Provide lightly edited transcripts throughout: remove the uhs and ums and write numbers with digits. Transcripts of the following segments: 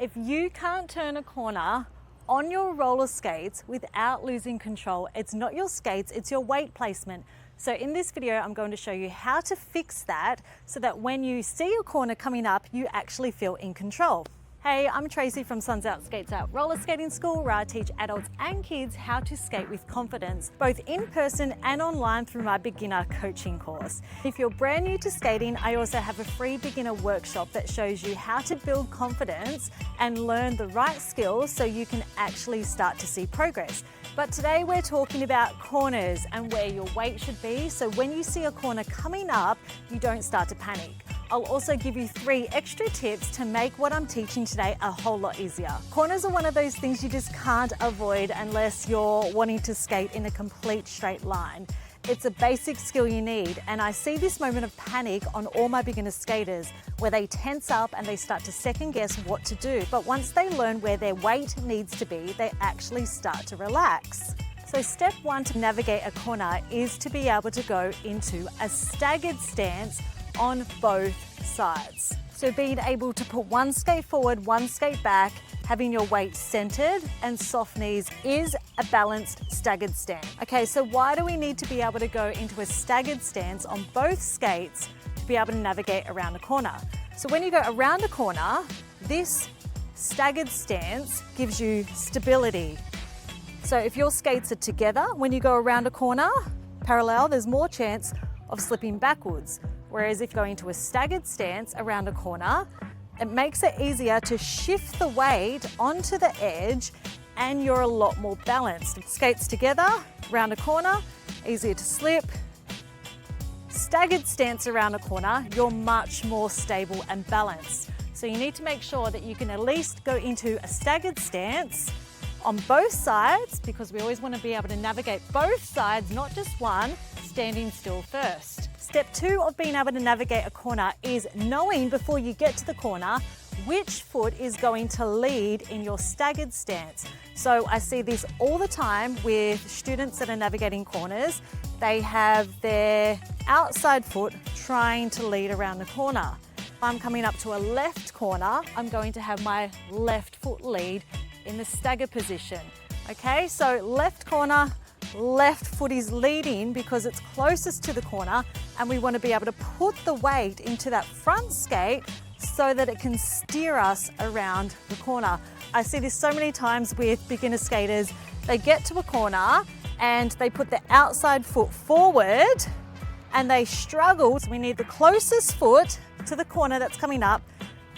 If you can't turn a corner on your roller skates without losing control, it's not your skates, it's your weight placement. So in this video, I'm going to show you how to fix that so that when you see your corner coming up, you actually feel in control. Hey, I'm Tracy from Suns Out Skates Out Roller Skating School, where I teach adults and kids how to skate with confidence, both in person and online through my beginner coaching course. If you're brand new to skating, I also have a free beginner workshop that shows you how to build confidence and learn the right skills so you can actually start to see progress. But today we're talking about corners and where your weight should be, so when you see a corner coming up, you don't start to panic. I'll also give you 3 extra tips to make what I'm teaching today a whole lot easier. Corners are one of those things you just can't avoid unless you're wanting to skate in a complete straight line. It's a basic skill you need, and I see this moment of panic on all my beginner skaters where they tense up and they start to second guess what to do. But once they learn where their weight needs to be, they actually start to relax. So step 1 to navigate a corner is to be able to go into a staggered stance on both sides. So being able to put one skate forward, one skate back, having your weight centered and soft knees is a balanced staggered stance. Okay, so why do we need to be able to go into a staggered stance on both skates to be able to navigate around a corner? So when you go around a corner, this staggered stance gives you stability. So if your skates are together, when you go around a corner, parallel, there's more chance of slipping backwards. Whereas if you go into a staggered stance around a corner, it makes it easier to shift the weight onto the edge and you're a lot more balanced. Skates together, around a corner, easier to slip. Staggered stance around a corner, you're much more stable and balanced. So you need to make sure that you can at least go into a staggered stance on both sides, because we always want to be able to navigate both sides, not just one, standing still first. Step 2 of being able to navigate a corner is knowing before you get to the corner which foot is going to lead in your staggered stance. So I see this all the time with students that are navigating corners. They have their outside foot trying to lead around the corner. If I'm coming up to a left corner, I'm going to have my left foot lead in the stagger position. Okay, so left corner, left foot is leading because it's closest to the corner, and we want to be able to put the weight into that front skate so that it can steer us around the corner. I see this so many times with beginner skaters. They get to a corner and they put the outside foot forward and they struggle. So we need the closest foot to the corner that's coming up,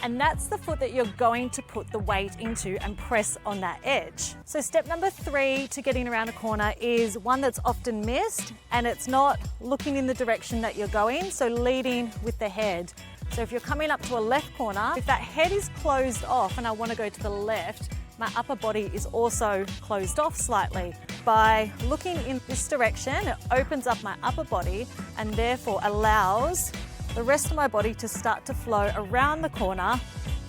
and that's the foot that you're going to put the weight into and press on that edge. So step number 3 to getting around a corner is one that's often missed, and it's not looking in the direction that you're going, so leading with the head. So if you're coming up to a left corner, if that head is closed off and I want to go to the left, my upper body is also closed off slightly. By looking in this direction, it opens up my upper body and therefore allows the rest of my body to start to flow around the corner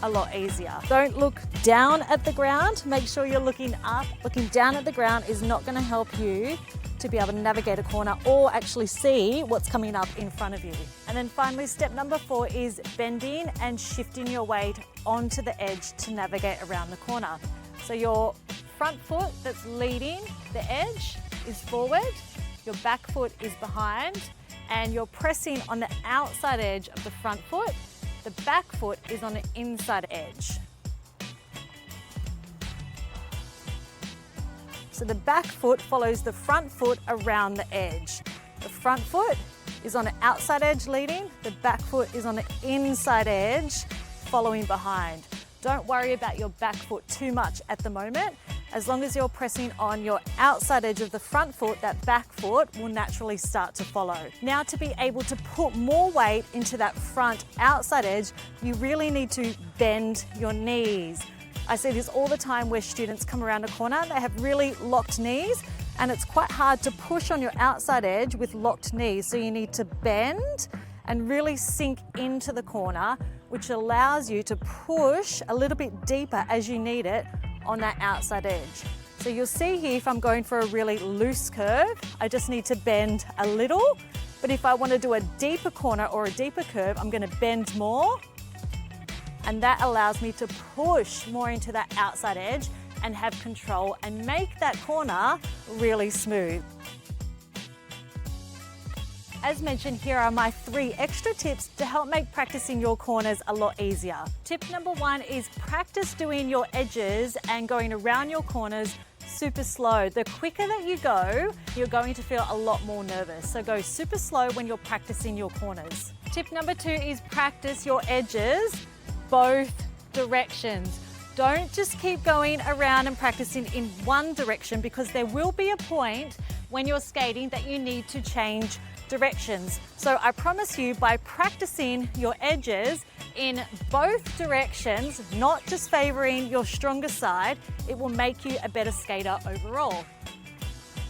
a lot easier. Don't look down at the ground, make sure you're looking up. Looking down at the ground is not going to help you to be able to navigate a corner or actually see what's coming up in front of you. And then finally, step number 4 is bending and shifting your weight onto the edge to navigate around the corner. So your front foot that's leading the edge is forward, your back foot is behind, and you're pressing on the outside edge of the front foot. The back foot is on the inside edge. So the back foot follows the front foot around the edge. The front foot is on the outside edge leading, the back foot is on the inside edge following behind. Don't worry about your back foot too much at the moment. As long as you're pressing on your outside edge of the front foot, that back foot will naturally start to follow. Now, to be able to put more weight into that front outside edge, you really need to bend your knees. I see this all the time where students come around a corner, they have really locked knees, and it's quite hard to push on your outside edge with locked knees. So you need to bend and really sink into the corner, which allows you to push a little bit deeper as you need it on that outside edge. So you'll see here, if I'm going for a really loose curve, I just need to bend a little. But if I want to do a deeper corner or a deeper curve, I'm going to bend more and that allows me to push more into that outside edge and have control and make that corner really smooth. As mentioned, here are my 3 extra tips to help make practicing your corners a lot easier. Tip number 1 is practice doing your edges and going around your corners super slow. The quicker that you go, you're going to feel a lot more nervous. So go super slow when you're practicing your corners. Tip number 2 is practice your edges both directions. Don't just keep going around and practicing in one direction, because there will be a point when you're skating that you need to change directions. So I promise you, by practicing your edges in both directions, not just favoring your stronger side, it will make you a better skater overall.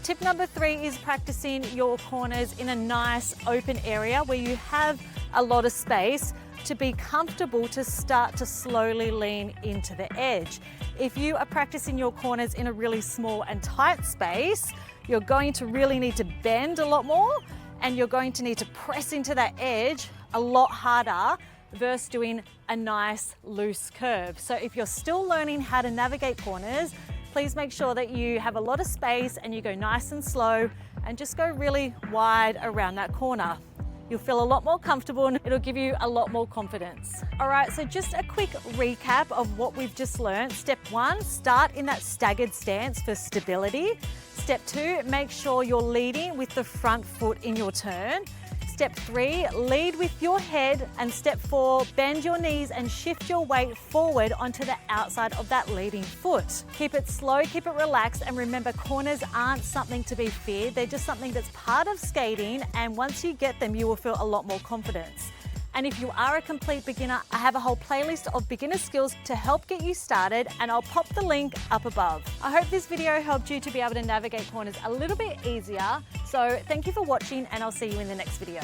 Tip number 3 is practicing your corners in a nice open area where you have a lot of space to be comfortable to start to slowly lean into the edge. If you are practicing your corners in a really small and tight space, you're going to really need to bend a lot more, and you're going to need to press into that edge a lot harder versus doing a nice loose curve. So if you're still learning how to navigate corners, please make sure that you have a lot of space and you go nice and slow and just go really wide around that corner. You'll feel a lot more comfortable and it'll give you a lot more confidence. All right, so just a quick recap of what we've just learned. Step 1, start in that staggered stance for stability. Step 2, make sure you're leading with the front foot in your turn. Step 3, lead with your head. And step 4, bend your knees and shift your weight forward onto the outside of that leading foot. Keep it slow, keep it relaxed, and remember, corners aren't something to be feared. They're just something that's part of skating, and once you get them, you will feel a lot more confidence. And if you are a complete beginner, I have a whole playlist of beginner skills to help get you started, and I'll pop the link up above. I hope this video helped you to be able to navigate corners a little bit easier. So thank you for watching, and I'll see you in the next video.